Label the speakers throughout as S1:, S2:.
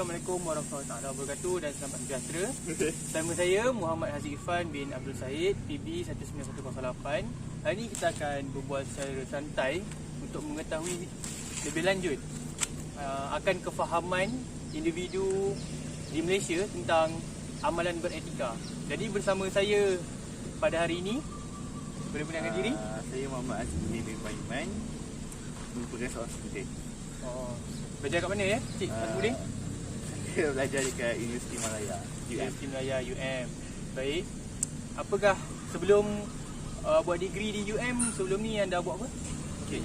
S1: Assalamualaikum warahmatullahi wabarakatuh dan selamat sejahtera. Nama saya Muhammad Haziq Irfan bin Abdul Said, PB 19108. Hari ini kita akan berbual secara santai untuk mengetahui lebih lanjut akan kefahaman individu di Malaysia tentang amalan beretika. Jadi bersama saya pada hari ini, boleh perkenalkan diri?
S2: Saya Muhammad Azmi bin Faiman, merupakan seorang student.
S1: Belajar kat mana ya, Cik Azmudin?
S2: Saya belajar dekat Universiti Malaya,
S1: Universiti Malaya UM. Baik. Apakah sebelum buat degree di UM, sebelum ni anda buat apa?
S2: Okay.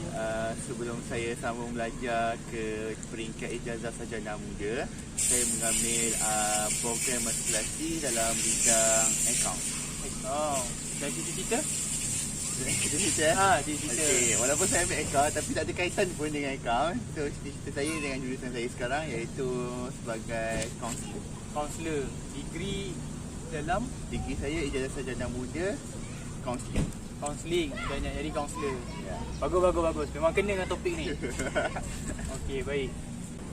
S2: Sebelum saya sambung belajar ke peringkat ijazah sarjana muda, saya mengambil program matrikulasi dalam bidang account.
S1: Dan cita-cita?
S2: Cita-cita?
S1: Cita-cita.
S2: Okay. Walaupun saya ambil account tapi tak ada kaitan pun dengan account. So cita-cita saya dengan jurusan saya sekarang iaitu sebagai kaunselor.
S1: Degree dalam?
S2: Degree saya ijazah sarjana muda kaunseling.
S1: Kaunseling, dan nak jadi kaunselor.
S2: Ya.
S1: Bagus. Memang kena dengan topik ni. Okey, baik.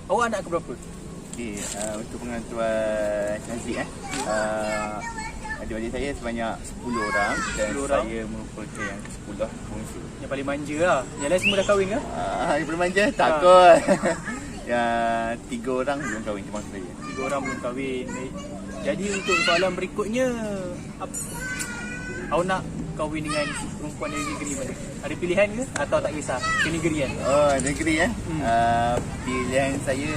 S1: Awak anak keberapa?
S2: Okay, untuk pengantuan Haziq adik-adik saya sebanyak 10 orang dan
S1: 10 orang?
S2: saya merupakan yang ke-10 bongsu.
S1: Yang paling manja lah. Yang lain semua dah kahwin ke?
S2: Yang paling manja? Tak kot. Yang 3 orang belum kahwin termasuk saya.
S1: 3 orang belum kahwin. Baik. Jadi untuk soalan berikutnya, awak nak kahwin dengan perempuan dari negeri mana? Ada pilihan ke atau tak kisah? Kenegerian?
S2: Negeri pilihan saya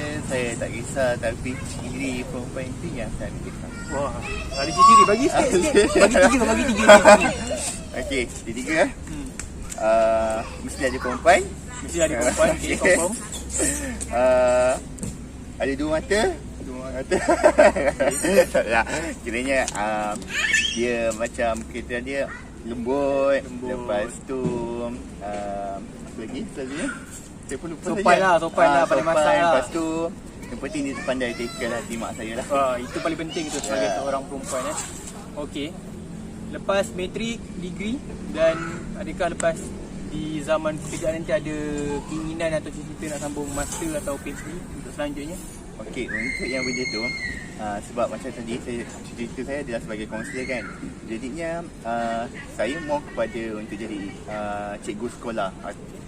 S2: tak kisah, tapi ciri perempuan itu yang saya kisah.
S1: Wah, ada ciri-ciri. Bagi sikit. Bagi tiga.
S2: Okey, tiga. Mesti ada perempuan.
S1: Mesti ada perempuan, okay, confirm.
S2: Ada 2 mata. Ya, kiranya dia macam kita dia lembut. Lepas tu apa lagi selalunya? Saya pun lupa.
S1: Sopan lah, pandai masak lah.
S2: Lepas tu yang penting dia pandai tackle hati mak saya lah.
S1: Itu paling penting tu sebagai seorang perempuan. Okey. Lepas matrik, degree, dan adakah lepas di zaman pekerjaan nanti ada keinginan atau cita-cita nak sambung master atau PhD untuk selanjutnya?
S2: Okey, untuk yang benda tu sebab macam tadi cita-cita saya adalah sebagai kaunselor kan. Jadinya saya mau kepada untuk jadi cikgu sekolah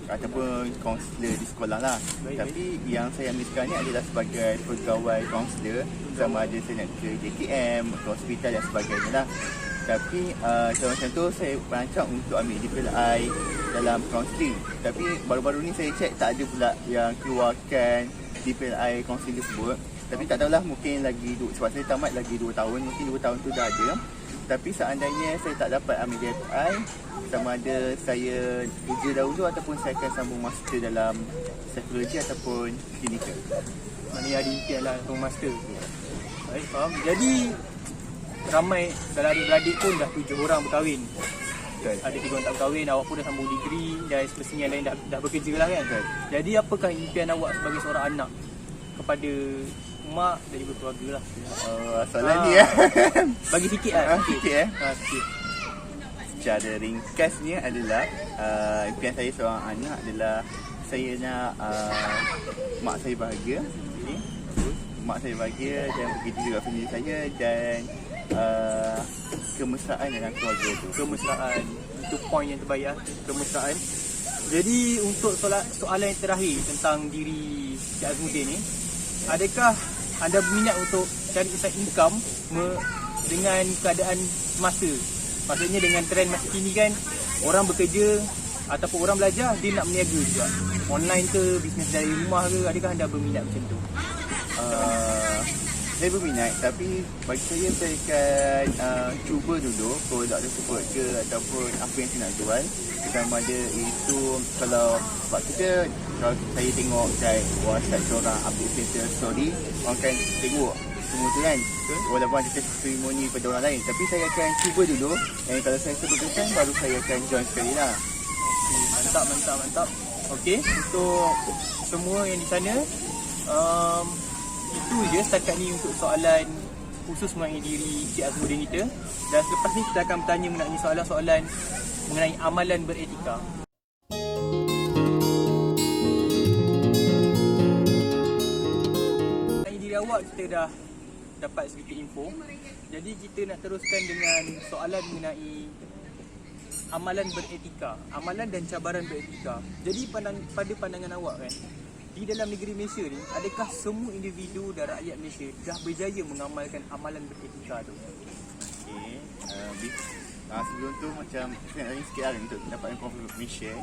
S2: ataupun kaunselor di sekolah lah. Tapi yang saya ambil sekarang ni adalah sebagai pegawai kaunselor, sama ada saya nak ke JKM, ke hospital dan sebagainya lah. Tapi macam tu saya merancang untuk ambil DPLI dalam kaunseling. Tapi baru-baru ni saya cek tak ada pula yang keluarkan DPLI kaunseling tersebut. Tapi tak tahulah, mungkin lagi sebab saya tamat lagi 2 tahun, mungkin 2 tahun tu dah ada. Tapi seandainya saya tak dapat ambil DPLI, sama ada saya kerja dahulu ataupun saya akan sambung master dalam psikologi ataupun klinikal.
S1: Maknanya ada impian lah sambung master. Baik, faham. Jadi ramai dalam adik-beradik pun dah 7 orang berkahwin.
S2: Betul.
S1: Ada 3 orang tak berkahwin, awak pun dah sambung degree dan semestinya yang lain dah bekerja lah kan.
S2: Betul.
S1: Jadi apakah impian awak sebagai seorang anak kepada mak dan juga keluarga lah?
S2: Soalan ni
S1: Bagi sikit lah.
S2: Sikit.
S1: Sikit.
S2: Secara ringkasnya adalah impian saya seorang anak adalah saya nak mak saya bahagia.
S1: Okay.
S2: Mak saya bahagia dan begitu juga family saya dan kemesraan dalam keluarga tu.
S1: Kemesraan, itu poin yang terbaik lah. Kemesraan. Jadi untuk soalan yang terakhir tentang diri Cik Azmudin ni, adakah anda berminat untuk cari side income dengan keadaan semasa? Maksudnya dengan trend masa kini kan, orang bekerja ataupun orang belajar, dia nak berniaga juga. Online ke, bisnes dari rumah ke, adakah anda berminat macam tu?
S2: Saya berminat, tapi bagi saya akan cuba dulu produk tersebut ke ataupun apa yang saya nak jual. Sama ada itu kalau sebab kalau saya tengok kat WhatsApp orang update status story, orang kan tengok semua tu kan, walaupun ada testimoni pada orang lain. Tapi saya akan cuba dulu, dan kalau saya sebutkan baru saya akan join sekali lah.
S1: Mantap. Okey, untuk semua yang di sana, itu je setakat ni untuk soalan khusus mengenai diri Cik Azmudin kita. Dan selepas ni kita akan bertanya mengenai soalan-soalan mengenai amalan beretika. awak kita dah dapat sedikit info. Jadi kita nak teruskan dengan soalan mengenai amalan beretika, amalan dan cabaran beretika. Jadi pada pandangan awak kan, di dalam negeri Malaysia ni, adakah semua individu dan rakyat Malaysia dah berjaya mengamalkan amalan beretika tu?
S2: Okay. Sebelum tu macam saya nak tanya sikit lah untuk dapatkan confirmation.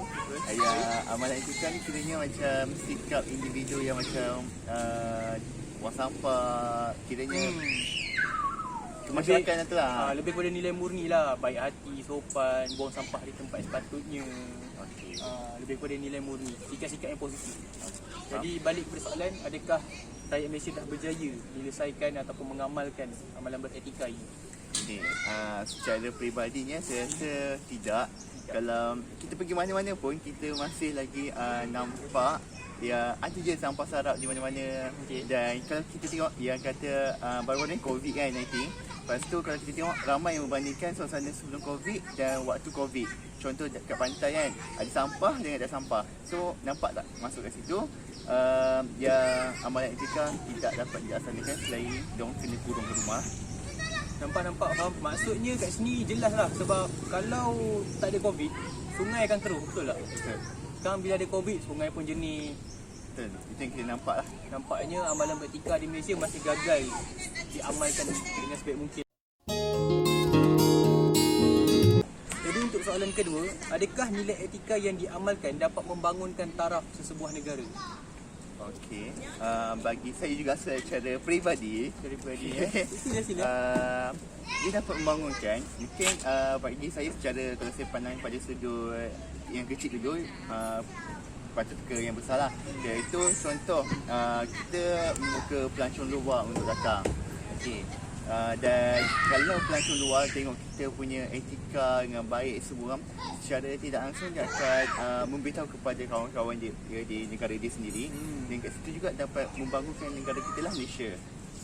S2: Amalan etika ni kiranya macam sikap individu yang macam buang sampah, kiranya kemasyarakat tu lah.
S1: Lebih kepada nilai murni lah, baik hati, sopan, buang sampah di tempat sepatutnya.
S2: Okay.
S1: Lebih kepada nilai murni, sikap-sikap yang positif. Jadi balik kepada soalan, adakah rakyat Malaysia dah berjaya menyelesaikan ataupun mengamalkan amalan beretika ini?
S2: Okay. Secara peribadinya saya rasa tidak. Kalau kita pergi mana-mana pun kita masih lagi nampak ya ada je sampah sarap di mana-mana.
S1: Okay.
S2: Dan kalau kita tengok yang kata baru-baru ni COVID kan 19. Lepas tu kalau kita tengok ramai yang membandingkan suasana sebelum COVID dan waktu COVID. Contoh dekat pantai kan, ada sampah dengan tak sampah. So nampak tak masuk kat situ yang amalan etika tidak dapat dilaksanakan selain diorang kena kurung ke rumah.
S1: Nampak faham? Maksudnya kat sini jelas lah, sebab kalau tak ada COVID, sungai akan keruh, betul tak?
S2: Betul.
S1: Sekarang bila ada COVID, sungai pun jernih.
S2: Betul. Itu yang kita nampak lah.
S1: Nampaknya amalan beretika di Malaysia masih gagal diamalkan dengan sebaik mungkin. Jadi untuk soalan kedua, adakah nilai etika yang diamalkan dapat membangunkan taraf sesebuah negara?
S2: Okey. Bagi saya juga secara peribadi,
S1: Sila.
S2: dia dapat membangunkan. Mungkin bagi saya secara kalau saya pandang pada sudut yang kecil dulu, patut ke yang besar lah. Iaitu contoh kita membuka pelancong luar untuk datang. Okey. Dan kalau pelancong luar tengok kita punya etika dengan baik semua, secara tidak langsung dia akan memberitahu kepada kawan-kawan dia di negara dia sendiri. Dan kat situ juga dapat membangunkan negara kita lah, Malaysia.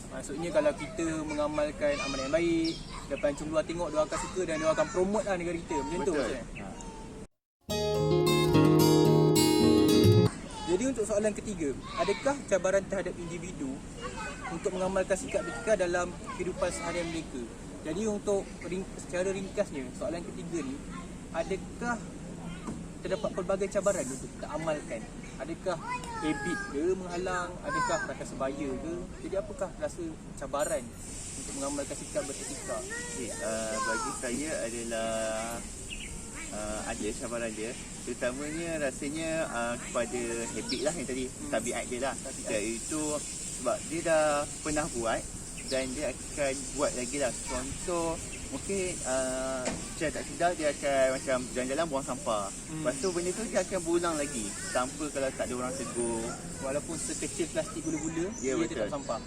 S1: Maksudnya kalau kita mengamalkan amalan yang baik, dan pelancong luar tengok, dia akan suka dan dia akan promote lah negara kita. Macam tu maksudnya. Jadi untuk soalan ketiga, adakah cabaran terhadap individu untuk mengamalkan sikap etika dalam kehidupan seharian mereka? Jadi untuk secara ringkasnya, soalan ketiga ni, adakah terdapat pelbagai cabaran untuk kita amalkan? Adakah habit ke menghalang? Adakah rasa sebaya ke? Jadi apakah rasa cabaran untuk mengamalkan sikap beretika?
S2: Okay, bagi saya adalah ada cabaran dia. Terutamanya rasanya kepada habit lah yang tadi, tabiat dia lah. Iaitu sebab dia dah pernah buat dan dia akan buat lagi lah. Contoh mungkin secara tak sedar dia akan macam jalan-jalan buang sampah. Lepas tu benda tu dia akan berulang lagi tanpa kalau tak ada orang tegur.
S1: Walaupun sekecil plastik gula-gula,
S2: Ya,
S1: dia
S2: betul.
S1: tetap sampah.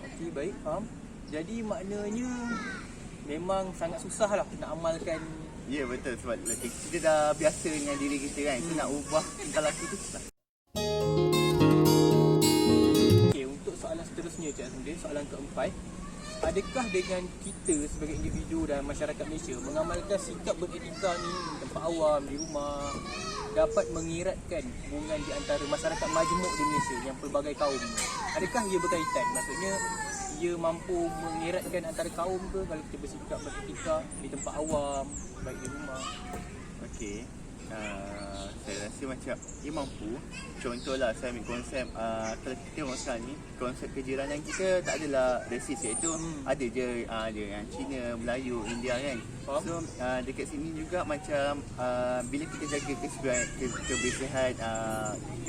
S1: Okey, baik, faham. Jadi maknanya memang sangat susah lah nak amalkan.
S2: Ya, betul. Sebab kita dah biasa dengan diri kita kan. So nak ubah tingkah laku tu susah.
S1: Okey, untuk soalan seterusnya Cik Azmudin, soalan keempat, adakah dengan kita sebagai individu dan masyarakat Malaysia mengamalkan sikap beretika ni di tempat awam, di rumah, dapat mengeratkan hubungan di antara masyarakat majmuk di Malaysia yang pelbagai kaum ni? Adakah ia berkaitan? Maksudnya ia mampu mengeratkan antara kaum ke kalau kita bersikap beretika di tempat awam, baik di rumah?
S2: Okey. Saya rasa macam ia mampu. Contohlah saya ambil konsep kalau kita tengok sekarang ni, konsep kejiranan kita tak adalah rasis, iaitu ada je ada yang Cina, Melayu, India kan. So dekat sini juga macam bila kita jaga kebersihan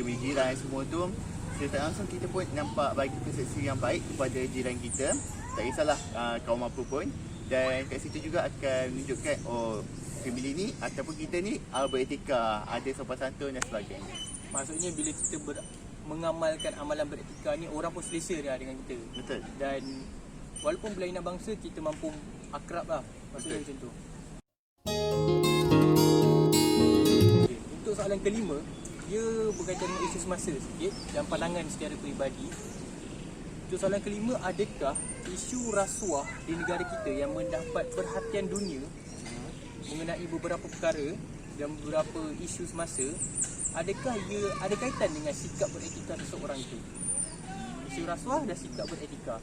S2: keberjiran semua tu, secara tak langsung kita pun nampak bagi persepsi yang baik kepada jiran kita, tak kisahlah kaum apa pun. Dan kat situ juga akan menunjukkan family ni ataupun kita ni beretika, ada sopan santun dan sebagainya.
S1: Maksudnya bila kita mengamalkan amalan beretika ni, orang pun selesa dia dengan kita.
S2: Betul.
S1: Dan walaupun berlainan bangsa, kita mampu akrab lah. Maksudnya macam tu. Okay. Untuk soalan kelima, dia berkaitan dengan isu semasa sikit dan pandangan secara peribadi. Untuk soalan kelima, adakah isu rasuah di negara kita yang mendapat perhatian dunia mengenai beberapa perkara dan beberapa isu semasa, adakah ia ada kaitan dengan sikap beretika seseorang itu? isu rasuah dan sikap beretika.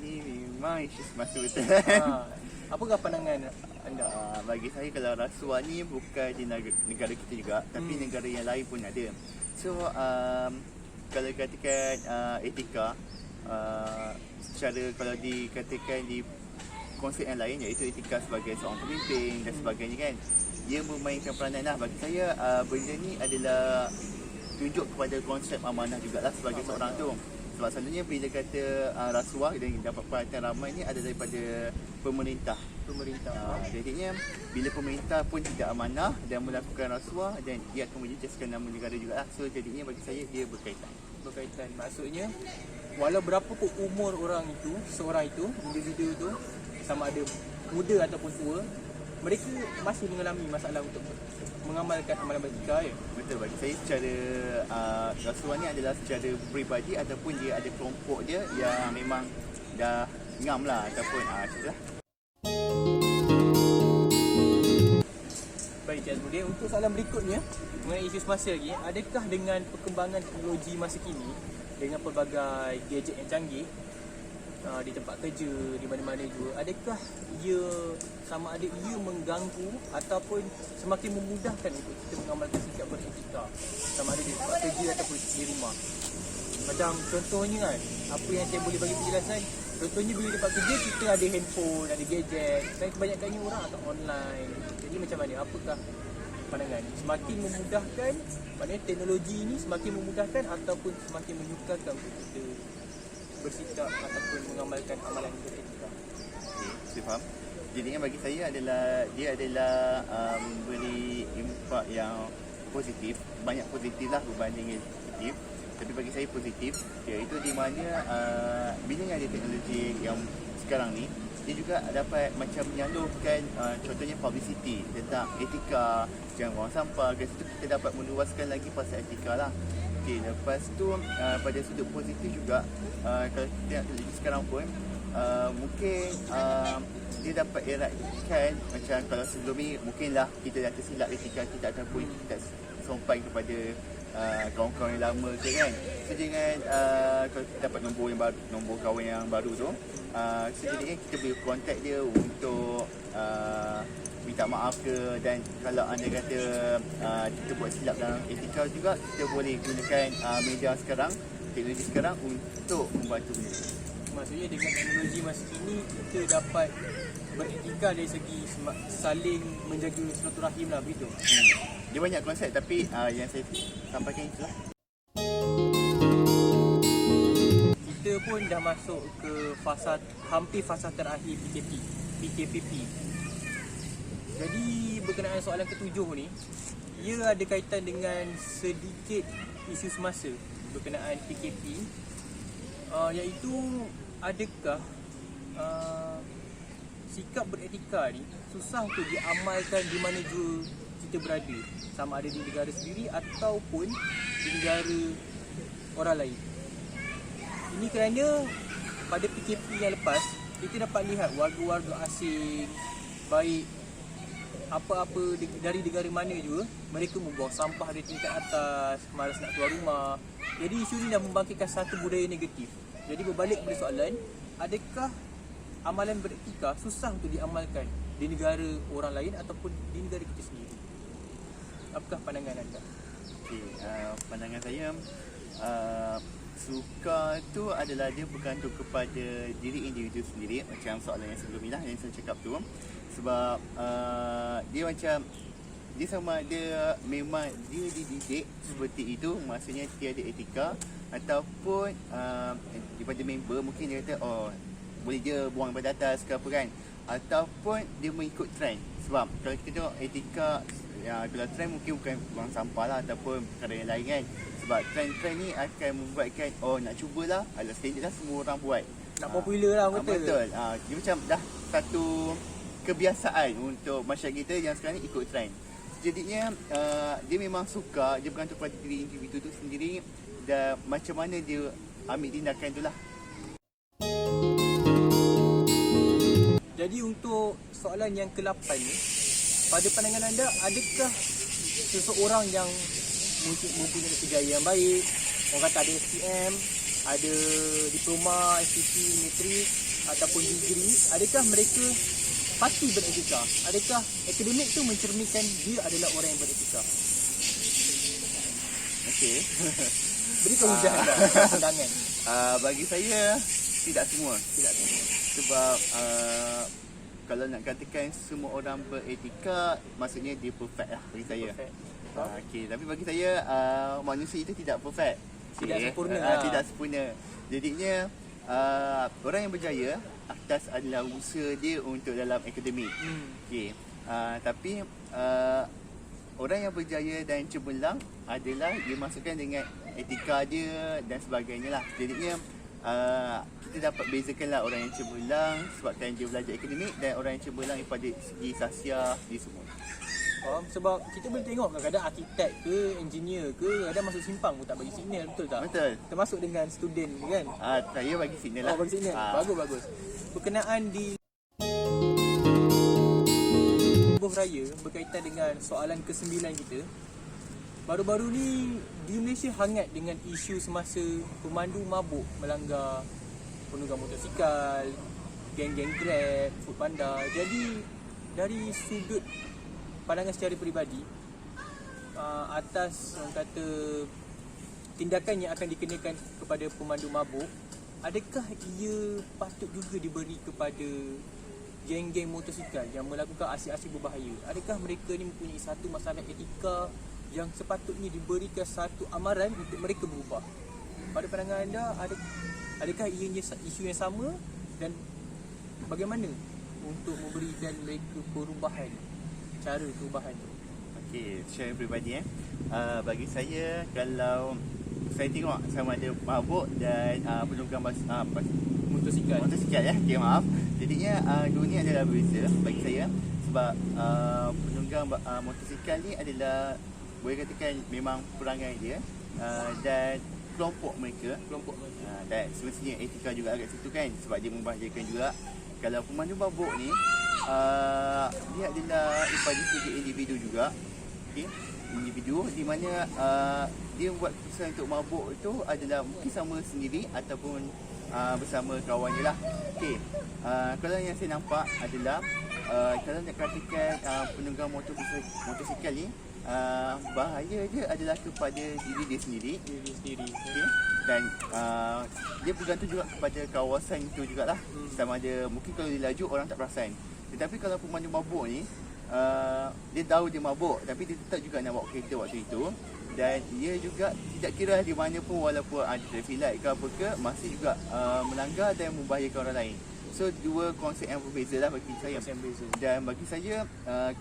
S2: Ini memang isu semasa betul.
S1: Apakah pandangan anda?
S2: Bagi saya kalau rasuah ni bukan di negara kita juga, tapi negara yang lain pun ada. So kalau dikatakan etika, secara kalau dikatakan di konsep yang lain, iaitu etika sebagai seorang pemimpin dan sebagainya kan, dia memainkan peranan lah. Bagi saya benda ni adalah tunjuk kepada konsep amanah jugalah sebagai seorang tu. Sebab selalunya bila kata rasuah dan dapat perhatian ramai ni ada daripada pemerintah. Jadinya bila pemerintah pun tidak amanah dan melakukan rasuah, dan dia akan menjejaskan nama negara jugalah. So jadinya bagi saya dia berkaitan.
S1: Maksudnya walau berapa pun umur orang itu, seorang itu, individu itu, sama ada muda ataupun tua, mereka masih mengalami masalah untuk mengamalkan amalan beretika ya.
S2: Betul, bagi saya secara rasuah ni adalah secara peribadi ataupun dia ada kelompok dia yang memang dah ngam lah ataupun itulah.
S1: Baik Cik Azmudin, untuk soalan berikutnya mengenai isu semasa lagi, adakah dengan perkembangan teknologi masa kini dengan pelbagai gadget yang canggih di tempat kerja, di mana-mana juga, adakah ia sama ada ia mengganggu ataupun semakin memudahkan untuk kita mengamalkan sikap beretika, sama ada di tempat kerja ataupun di rumah? Macam contohnya kan, apa yang saya boleh bagi penjelasan, contohnya bila di tempat kerja kita ada handphone, ada gadget, dan kebanyakannya orang akan online. Jadi macam mana, apakah pandangan? Semakin memudahkan, maknanya teknologi ini semakin memudahkan ataupun semakin menyukarkan untuk kita bersikap ataupun mengamalkan amalan beretika?
S2: Saya faham. Jadinya bagi saya adalah dia adalah memberi impak yang positif, banyak positif lah berbanding negatif. Tapi bagi saya positif, iaitu di mana bila ada teknologi yang sekarang ni, dia juga dapat macam menyalurkan contohnya publicity tentang etika, jangan buang sampah. Dari situ kita dapat meluaskan lagi pasal etika lah. Okey, lepas tu pada sudut positif juga, kalau kita tengok teknologi sekarang pun mungkin dia dapat eratkan, macam kalau sebelum ni mungkinlah kita dah tersilap etika kita ataupun kita sampai kepada kawan-kawan yang lama ke kan. So dengan kalau kita dapat nombor kawan yang baru tu, so jadi kita boleh contact dia untuk minta maaf ke, dan kalau anda kata kita buat silap dalam etika juga, kita boleh gunakan media sekarang, teknologi sekarang untuk membantu benda.
S1: Maksudnya dengan teknologi masa kini kita dapat beretika dari segi saling menjaga silaturahim lah, begitu.
S2: Dia banyak konsep, tapi yang saya sampaikan itulah.
S1: Kita pun dah masuk ke hampir fasa terakhir PKPP. Jadi berkenaan soalan ketujuh ni, ia ada kaitan dengan sedikit isu semasa berkenaan PKP, iaitu adakah sikap beretika ni susah untuk diamalkan di mana jua kita berada, sama ada di negara sendiri ataupun di negara orang lain. Ini kerana pada PKP yang lepas, kita dapat lihat warga-warga asing, baik apa-apa dari negara mana juga, mereka membuang sampah di tingkat atas, malas nak keluar rumah. Jadi isu ini dah membangkitkan satu budaya negatif. Jadi berbalik kepada soalan, adakah amalan beretika susah untuk diamalkan di negara orang lain ataupun di negara kita sendiri? Apakah pandangan anda?
S2: Okay, pandangan saya, suka tu adalah dia bergantung kepada diri individu sendiri. Macam soalan yang sebelum ni lah yang saya cakap tu. Sebab dia macam, dia sama ada memang dia dididik seperti itu, maksudnya tiada etika, ataupun daripada member mungkin dia kata boleh je buang pada atas ke apa kan, ataupun dia mengikut trend. Sebab kalau kita tengok etika, kalau trend mungkin bukan buang sampah lah ataupun perkara yang lain kan. Sebab trend-trend ni akan membuatkan nak cubalah, standard lah semua orang buat,
S1: nak popular lah, betul.
S2: Betul. Dia macam dah satu kebiasaan untuk masyarakat kita yang sekarang ni ikut trend. Jadinya dia memang suka, dia bergantung pada diri individu tu sendiri dan macam mana dia ambil tindakan tu lah.
S1: Jadi untuk soalan yang ke-8 ni, pada pandangan anda, adakah seseorang yang mempunyai kejayaan yang baik, orang kata ada SPM, ada diploma, SPC, matrik ataupun degree, adakah mereka pasti beretika? Adakah akademik tu mencerminkan dia adalah orang yang beretika?
S2: Okey.
S1: Berikan hujah anda, pandangan.
S2: Bagi saya tidak semua.
S1: Tidak tahu.
S2: Sebab kalau nak katakan semua orang beretika, maksudnya dia perfect lah bagi saya.
S1: Perfect.
S2: Okey, tapi bagi saya manusia itu tidak perfect.
S1: Tidak sempurna
S2: Tidak sempurna. Jadinya orang yang berjaya atas adalah usaha dia untuk dalam akademik. Okey. Tapi orang yang berjaya dan cemerlang adalah dia masukkan dengan etika dia dan sebagainya lah. Jadinya kita dapat bezakanlah orang yang cemerlang sebabkan dia belajar akademik dan orang yang cemerlang daripada segi sasiah dia semua.
S1: Sebab kita boleh tengok kadang-kadang arkitek ke, engineer ke, kadang masuk simpang pun tak bagi signal, betul tak?
S2: Betul.
S1: Termasuk dengan student kan?
S2: Saya bagi signal lah.
S1: Bagi signal. Bagus. Berkenaan di Subuh Raya berkaitan dengan soalan ke-9 kita. Baru-baru ni di Malaysia hangat dengan isu semasa pemandu mabuk melanggar penunggang motosikal, geng-geng Grab, Foodpanda. Jadi dari sudut pandangan secara peribadi, atas orang kata tindakan yang akan dikenakan kepada pemandu mabuk, adakah ia patut juga diberi kepada geng-geng motosikal yang melakukan aksi-aksi berbahaya? Adakah mereka ni mempunyai satu masalah etika yang sepatutnya diberikan satu amaran untuk mereka berubah? Pada pandangan anda, adakah ianya isu yang sama dan bagaimana untuk memberikan mereka perubahan, cara perubahan tu?
S2: Okey, secara peribadi bagi saya, kalau saya tengok sama ada mabuk dan penunggang
S1: Motosikal.
S2: okey, maaf. Jadinya dua ni adalah berbeza bagi saya. Sebab penunggang motosikal ni adalah, boleh katakan memang perangai dia dan kelompok mereka. Dan semestinya etika juga kat situ kan, sebab dia membahayakan juga. Kalau pemandu mabuk ni dia adalah daripada segi individu juga. Okey, individu di mana dia buat keputusan untuk mabuk itu adalah mungkin sama sendiri ataupun bersama kawan dia lah. Okey, kalau yang saya nampak adalah kalau nak katakan penunggang motosikal ni, bahaya dia adalah kepada diri dia sendiri. Okay? Dan dia bergantung juga kepada kawasan itu jugalah. Sama ada mungkin kalau dia laju orang tak perasan. Tetapi kalau pemandu mabuk ni, dia tahu dia mabuk tapi dia tetap juga nak bawa kereta waktu itu. Dan dia juga tidak kira di mana pun, walaupun ada traffic light ke apa ke, masih juga melanggar dan membahayakan orang lain. So dua konsep yang berbeza lah bagi saya. Dan bagi saya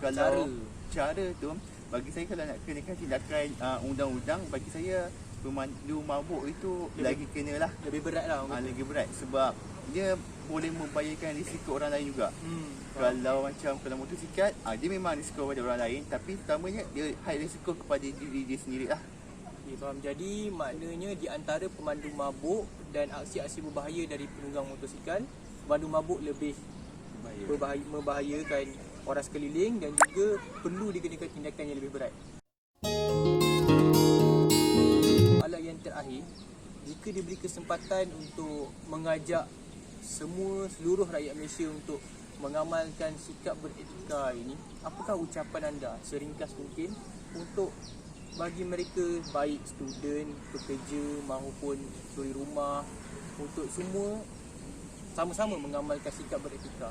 S2: kalau cara tu, bagi saya kalau nak kenakan tindakan undang-undang, bagi saya pemandu mabuk itu lagi kenalah.
S1: Lebih berat lah.
S2: Lagi berat sebab dia boleh membahayakan risiko orang lain juga. Kalau macam kalau motosikal, dia memang risiko kepada orang lain, tapi utamanya dia high risiko kepada diri dia sendiri lah.
S1: Okay, faham. Jadi maknanya di antara pemandu mabuk dan aksi-aksi berbahaya dari penunggang motosikal, pemandu mabuk lebih membahayakan orang sekeliling dan juga perlu dikenakan tindakan yang lebih berat. Soalan yang terakhir, jika diberi kesempatan untuk mengajak seluruh rakyat Malaysia untuk mengamalkan sikap beretika ini, apakah ucapan anda seringkas mungkin untuk bagi mereka, baik student, pekerja maupun suri rumah, untuk semua sama-sama mengamalkan sikap beretika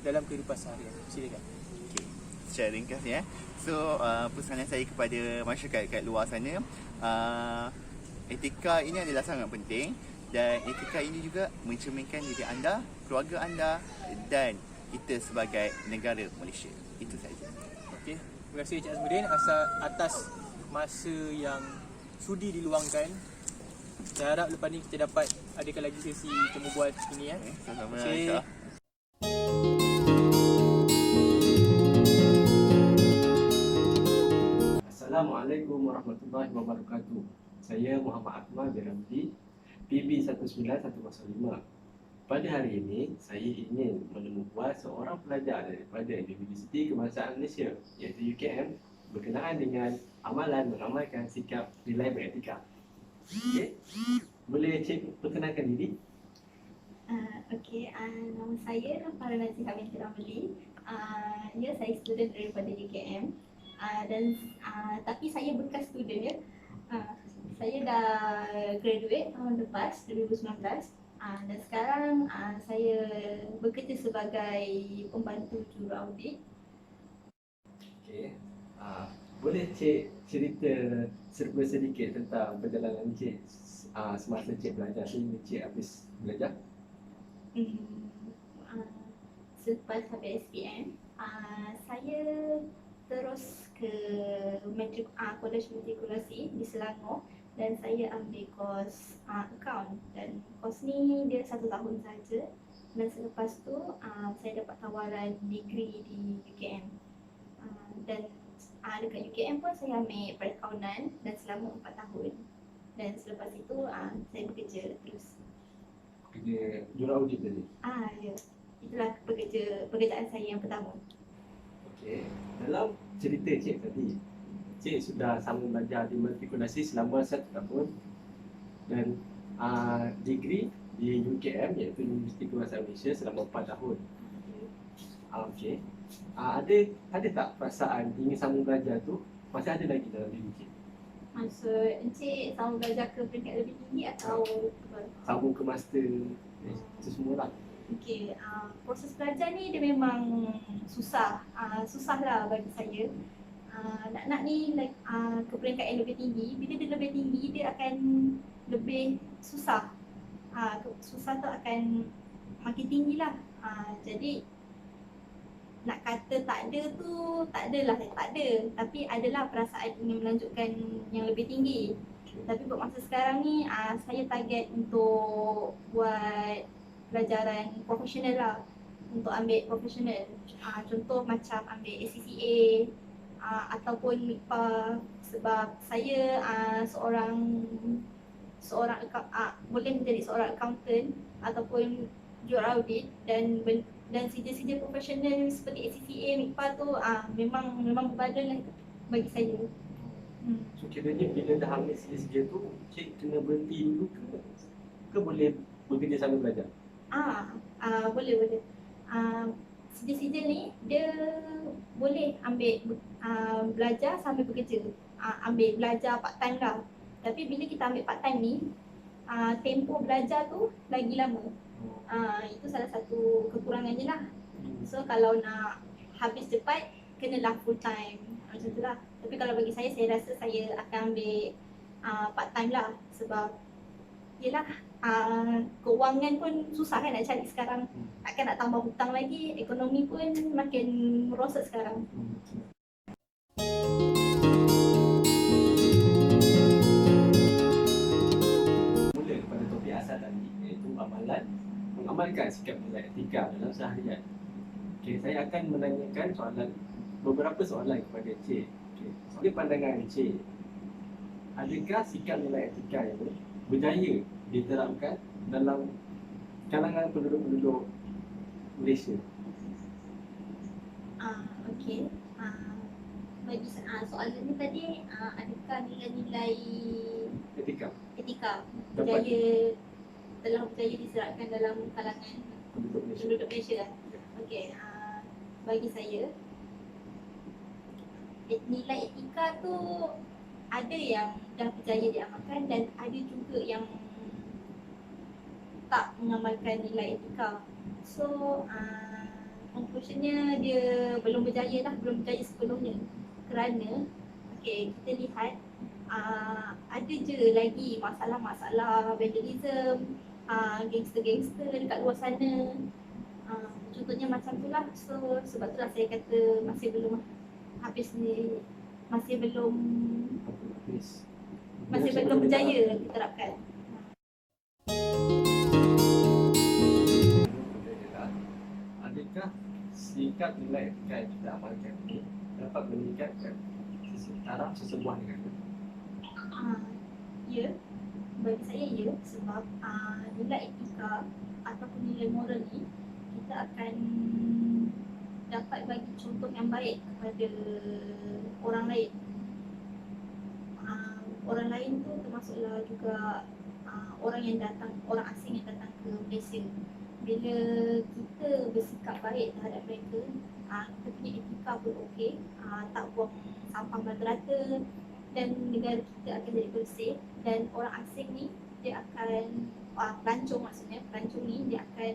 S1: dalam kehidupan seharian? Silakan.
S2: Okay, secara ringkas ya. So pesanan saya kepada masyarakat kat luar sana, etika ini adalah sangat penting. Dan etika ini juga mencerminkan diri anda, keluarga anda dan kita sebagai negara Malaysia. Itu saja.
S1: Okey, terima kasih Encik Azmudin atas masa yang sudi diluangkan. Saya harap lepas ni kita dapat adakan lagi sesi temu bual ini ya.
S2: Sama-sama.
S1: Okay.
S3: Assalamualaikum warahmatullahi wabarakatuh. Saya Muhammad Akmal bin Ramli, PB 19105. Pada hari ini, saya ingin menemubual seorang pelajar daripada Universiti Kebangsaan Malaysia, iaitu UKM, berkenaan dengan amalan mengamalkan sikap nilai beretika. Okey. Boleh cik perkenalkan diri?
S4: Okey, nama saya Farah Nazihah binti Ramli. Ya, saya student daripada UKM. Tapi saya bekas student ya. Saya dah graduate tahun lepas 2019. Dan sekarang saya bekerja sebagai pembantu juru audit.
S3: Okey. Boleh cik cerita serba sedikit tentang perjalanan cik semasa cik belajar sehingga cik habis belajar?
S4: Selepas habis SPM, saya terus ke Kolej Matrikulasi di Selangor dan saya ambil kos account, dan kos ni dia 1 tahun saja, dan selepas tu saya dapat tawaran degree di UKM, dan dekat UKM pun saya ambil perakaunan dan selama 4 tahun, dan selepas itu saya bekerja terus.
S3: Kerja juru audit tadi.
S4: Ya. Itulah pekerjaan saya yang pertama.
S3: Okey. Dalam cerita cik tadi, cik sudah sambung belajar di matrikulasi selama 1 tahun dan degree di UKM iaitu Universiti Kebangsaan Malaysia selama 4 tahun. Okey. Ada tak perasaan ingin sambung belajar tu masih ada lagi dalam diri cik?
S4: Maksud encik sambung belajar ke peringkat lebih tinggi atau apa?
S3: Sambung ke master itu semua lah.
S4: Okey, proses belajar ni dia memang susah. Susah lah bagi saya. Nak ni ke peringkat yang lebih tinggi. Bila dia lebih tinggi, dia akan lebih susah. Susah tu akan makin tinggi lah. Jadi nak kata tak ada tu, tak adalah, tak ada. Tapi adalah perasaan ingin melanjutkan yang lebih tinggi. Tapi buat masa sekarang ni, saya target untuk buat pelajaran profesional lah, untuk ambil profesional. Contoh macam ambil ACCA ataupun MIPA, sebab saya boleh menjadi seorang accountant ataupun juru audit, dan sijil-sijil profesional seperti ACCA, MIPA tu memang berbaloi lah bagi saya.
S3: So kiranya bila dah ambil sijil-sijil tu, cik kena berhenti dulu ke boleh bekerja sambil belajar?
S4: Boleh. Sijil-sijil ni dia boleh ambil belajar sambil bekerja, ambil belajar part time lah. Tapi bila kita ambil part time ni, tempoh belajar tu lagi lama. Itu salah satu kekurangannya lah. So kalau nak habis cepat, kenalah full time, macam tu lah. Tapi kalau bagi saya rasa saya akan ambil part time lah. Sebab yelah, keuangan pun susah kan nak cari sekarang. Takkan nak tambah hutang lagi, ekonomi pun makin merosot sekarang.
S3: Mula kepada topik asal tadi, iaitu mengamalkan sikap nilai etika dalam seharian. Okay, saya akan menanyakan beberapa soalan kepada cik. Okay. Dari pandangan cik, adakah sikap nilai etika ini berjaya diterapkan dalam kalangan penduduk-penduduk Malaysia?
S4: Okey. Bagi soalan ni tadi, adakah nilai-nilai etika telah berjaya diterapkan dalam kalangan penduduk Malaysia? Okey. Bagi saya, nilai etika tu ada yang dah berjaya diamalkan dan ada juga yang tak mengamalkan nilai etika. So conclusionnya dia belum berjaya sepenuhnya. Kerana kita lihat ada je lagi masalah-masalah vandalism, gangster-gangster dekat luar sana. Contohnya macam tu lah. So sebab itulah saya kata masih belum berjaya diterapkan.
S3: Adakah sikap nilai etika yang kita amalkan ini dapat meningkatkan taraf sesebuah negara?
S4: Ya, bagi saya ya. Sebab nilai etika ataupun nilai moral ni, kita akan dapat bagi contoh yang baik kepada orang lain. Orang lain tu termasuklah juga orang yang datang, orang asing yang datang ke Malaysia. Bila kita bersikap baik terhadap mereka, kita punya etika pun okey, tak buang sampah merata-rata, dan negara kita akan jadi bersih. Dan orang asing ni dia akan pelancong, maksudnya pelancong ni dia akan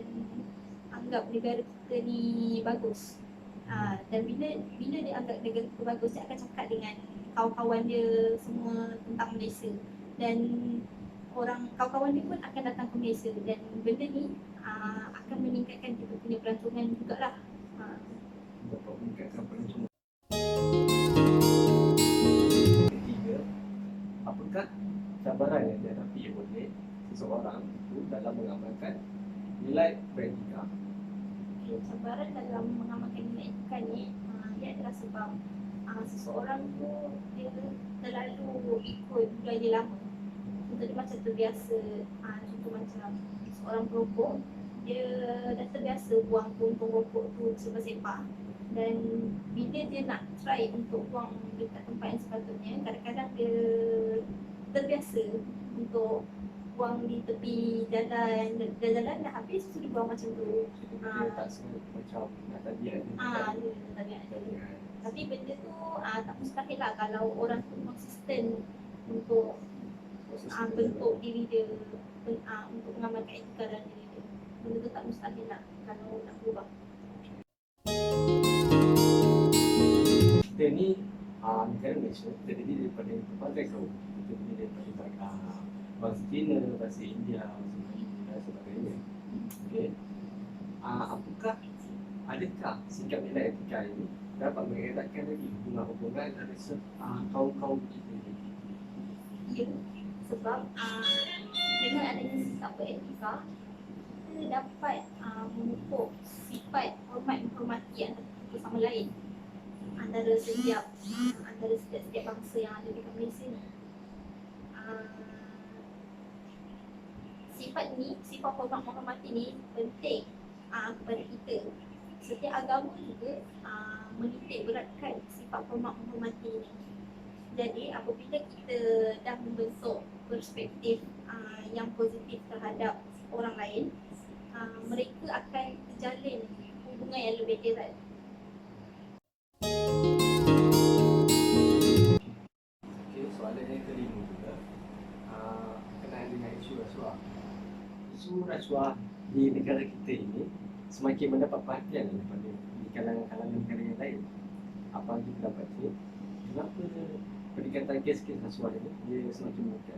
S4: anggap negara kita ni bagus. Dan bila dia anggap negara kita bagus, dia akan cakap dengan kawan-kawan dia semua tentang Malaysia, dan kawan-kawan dia pun akan datang ke Malaysia, dan benda ni akan meningkatkan kita punya pelancongan jugalah.
S3: Dapat meningkatkan pelancongan. Ketiga, apakah cabaran yang dihadapi oleh seseorang itu dalam mengamalkan nilai beretika?
S4: Cabaran dalam mengamalkan nilai etika ni, dia adalah sebab seseorang tu dia terlalu ikut budaya lama. Contoh dia macam terbiasa, contoh macam seorang perokok, dia dah terbiasa buang puntung rokok tu sepah-sepah, dan bila dia nak try untuk buang dekat tempat yang sepatutnya, kadang-kadang dia terbiasa untuk buang di tepi jalan, jalan dah habis tu dia buang macam tu.
S3: Dia tak sengaja macam tabiat dia.
S4: Tabiat dia. Tapi benda tu tak mustahil lah kalau orang tu konsisten untuk bentuk diri dia, untuk mengamalkan etika dalam diri dia. Benda tu tak mustahil lah kalau nak berubah.
S3: Kita ni negara Malaysia terdiri daripada pelbagai kaum. Kita terdiri daripada bangsa Cina, bangsa India, bangsa Melayu dan sebagainya. Okey. Adakah sikap nilai etika ini dapat mengeratkan lagi hubungan antara kaum-kaum kita ini?
S4: Ya, sebab dengan adanya sikap beretika, kita dapat memupuk sifat hormat menghormati antara satu sama lain, antara setiap bangsa yang ada di Malaysia ni. Sifat hormat menghormati ni penting kepada kita. Setiap agama juga menitik beratkan sifat hormat menghormati ni. Jadi apabila kita dah membentuk perspektif yang positif terhadap orang lain, mereka akan terjalin hubungan yang lebih erat.
S3: Okey, soalan yang kelima juga berkenaan dengan isu rasuah. Isu rasuah di negara kita ini semakin mendapat perhatian daripada di kalangan negara yang lain. Apa yang kita dapat ni, kenapa peningkatan kes-kes rasuah ini dia semakin meningkat?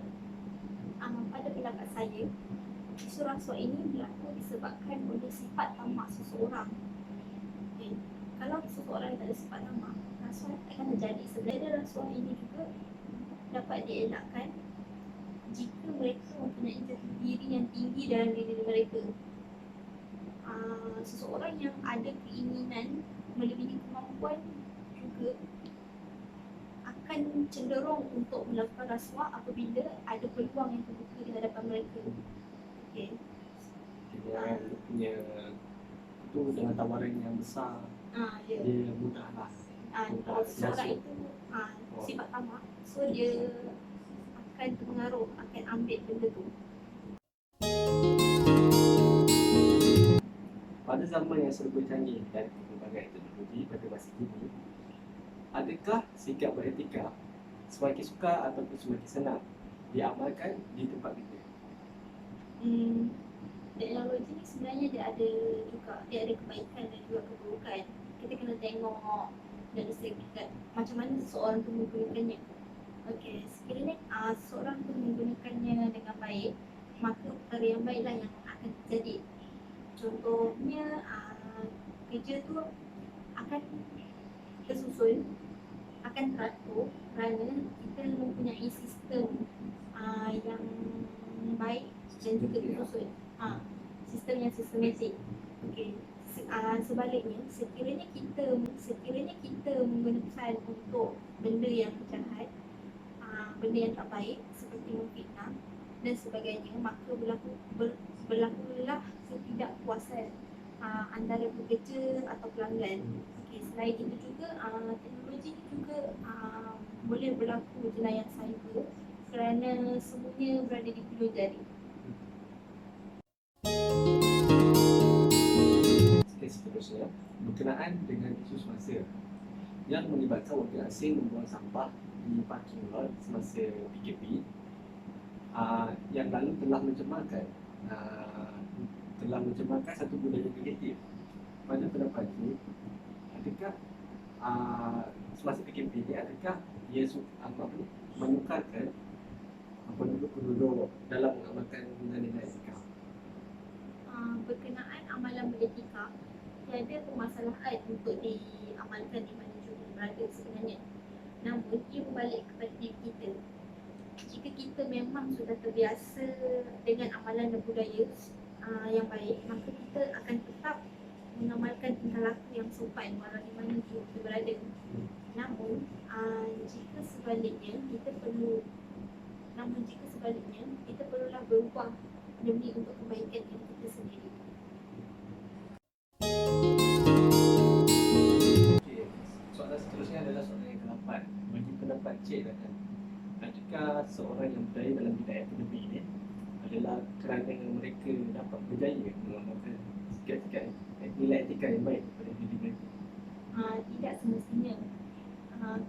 S4: Pada pendapat saya, isu rasuah ini berlaku disebabkan oleh sifat tamak seseorang. Okay. Kalau seseorang tak ada sifat tamak, rasuah akan terjadi. Sebenarnya rasuah ini juga dapat dielakkan jika mereka mempunyai jati diri yang tinggi dalam diri mereka. Seseorang yang ada keinginan melebihi kemampuan juga akan cenderung untuk melakukan rasuah apabila ada peluang yang terbuka di hadapan mereka. Okey.
S3: Dia punya itu dengan tawaran yang besar,
S4: Ya.
S3: dia mudahlah.
S4: Kalau seseorang itu sifat tamak, so dia akan terpengaruh, akan ambil benda tu.
S3: Pada zaman yang serba canggih dan pelbagai teknologi pada masa kini, adakah sikap beretika semakin sukar ataupun semakin senang diamalkan di tempat kita?
S4: Teknologi ni sebenarnya dia ada kebaikan dan juga keburukan. Kita kena tengok dari segi macam mana seseorang tu menggunakannya. Okey, sekiranya seseorang tu menggunakannya dengan baik, maka perkara yang baiklah yang akan terjadi. Contohnya kerja tu akan tersusun, akan teratur kerana kita mempunyai sistem yang baik dan juga tersusun. Sistem yang sistematik. Okey. Sebaliknya, sekiranya kita menggunakan untuk benda yang jahat, benda yang tak baik seperti memfitnah dan sebagainya, maka berlakulah ketidakpuasan antara pekerja atau pelanggan. Okey, selain itu juga teknologi juga boleh berlaku jenayah cyber kerana semuanya berada di hujung jari.
S3: seterusnya berkenaan dengan isu semasa yang melibatkan warga asing membuang sampah di parking lot semasa PKP yang lalu telah mencemarkan satu budaya negatif. Pada pendapat ini, adakah semasa PKP ini adakah ia menukarkan penduduk-penduduk dalam mengamalkan nilai-nilai etika?
S4: Berkenaan amalan beretika, tiada permasalahan untuk diamalkan di mana juga berada sebenarnya. Namun, ia berbalik kepada diri kita. Jika kita memang sudah terbiasa dengan amalan dan budaya yang baik, maka kita akan tetap mengamalkan tingkah laku yang sopan walau di mana kita berada. Namun, jika sebaliknya, kita perlulah berubah demi untuk kebaikan diri kita sendiri.
S3: Okey, soalan seterusnya adalah soalan yang ke-8. Bagi pendapat Cik Rakan, adakah seorang yang berjaya dalam bidang akademik ini adalah kerana mereka dapat berjaya mengamalkan nilai etika yang baik pada diri mereka?
S4: Tidak semestinya,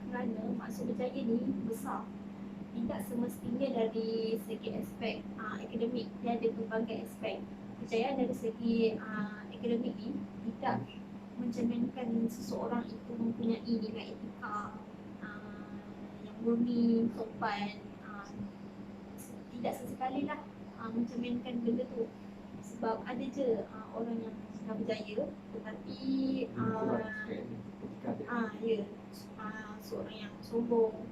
S4: kerana maksud berjaya ni besar. Tidak semestinya dari segi aspek akademik, dia ada pelbagai aspek. Kejayaan dari segi akademik ni tidak mencerminkan seseorang itu mempunyai nilai etika yang murni, sopan. Tidak sesekali lah mencerminkan benda tu. Sebab ada je orang yang dah berjaya tetapi seorang yang sombong,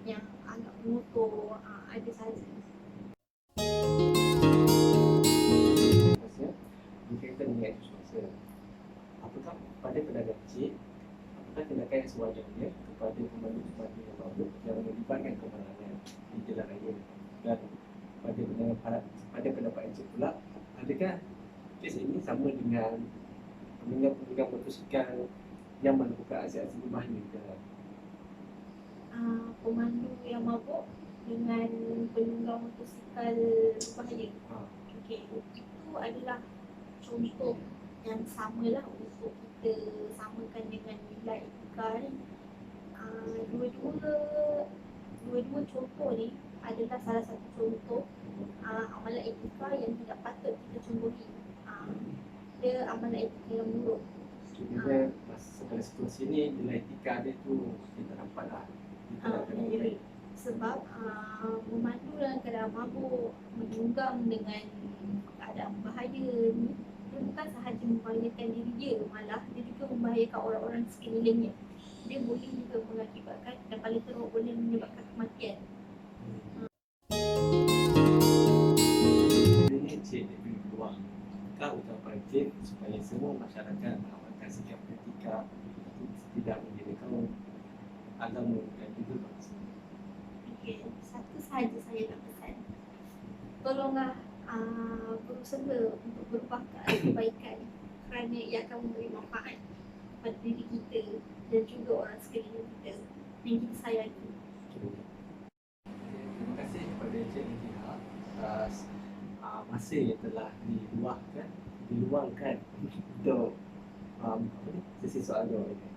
S4: yang agak mengutuk, ada sahaja.
S3: Berkaitan dengan isu semasa, apakah pada pandangan Cik, apakah tindakan yang sewajarnya kepada pemandu-pemandu yang baru yang melibatkan kemalangan di jalan raya? Dan pada pendapat Cik pula, adakah kes ini sama dengan penunggang motosikal yang melakukan aksi-aksi berbahaya di jalan?
S4: Pemandu yang mabuk dengan penunggang motosikal berbahaya. Okey, itu adalah contoh yang samalah untuk kita samakan dengan nilai etika ni. Dua-dua contoh ni adalah salah satu contoh amalan etika yang tidak patut kita contohi. Dia amalan etika yang buruk.
S3: Jadi segala situasi ni nilai etika dia tu kita dapat lah.
S4: Sebab memandu dalam keadaan mabuk, menunggang dengan keadaan bahaya ni, dia bukan sahaja membahayakan diri dia, malah dia juga membahayakan orang-orang sekelilingnya. Dia boleh juga mengakibatkan dan paling teruk boleh menyebabkan kematian.
S3: Ini Cik lebih peluang. Apakah ucapan Cik supaya semua masyarakat mengamalkan sikap etika tidak menjadikan agama dan juga bangsa?
S4: Okey, satu sahaja saya nak pesan. Tolonglah berusaha untuk berubah ke arah kebaikan kerana ia akan memberi manfaat pada diri kita dan juga orang sekeliling kita yang kita sayangi.
S3: Terima kasih kepada Cik Nijihah atas masa yang telah diluangkan untuk sesi soal jawab ini.